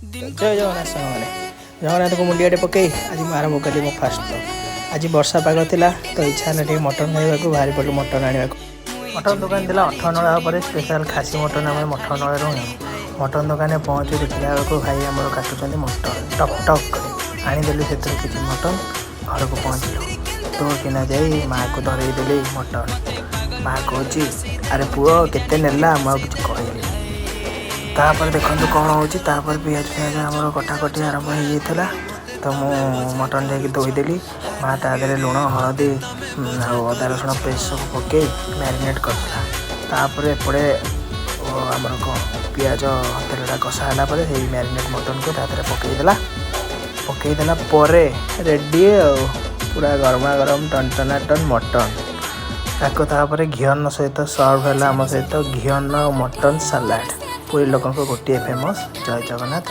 जय जगन्नाथ सामने जगन्नाथ को मुंडिया पकई आज आरंभ कली मो फास्ट ब्लॉग। आज वर्षा पाग थिला तो इच्छा ना मटन खाइबा बाहरी पड़ू मटन आने मटन दुकान थिला 18 नड़ा पर स्पेशल खासी मटन आम मटन नड़ा मटन दुकान पहुँचू देखला बेलू भाई आम काटुच्च मटन टक टक आनीदेलु से किसी मटन घर को पहुँचलु तो किना जाई माँ को धरईदेली मटन माँ कहे अरे पुओ केते नेला मुझे कहली तापर देखो कौन हो पियाज फियाज आम कटाकटी आरंभ हो जाता तो मु मटन जाकि धोईदेली माँ तादे लुण हलदी अदा रसुण पेस्ट सब पकई मैरिनेट करता एपटे आमर कौन पियाज तेलटा कषा है मैरिनेट मटन को पकईदेला रेडी पूरा गरमा गरम टनटना टन मटन तापर घीअन्न सहित सर्व है आम सहित घीअन्न मटन सालाड पुरी लोक गोटे फेमस जय जगन्नाथ।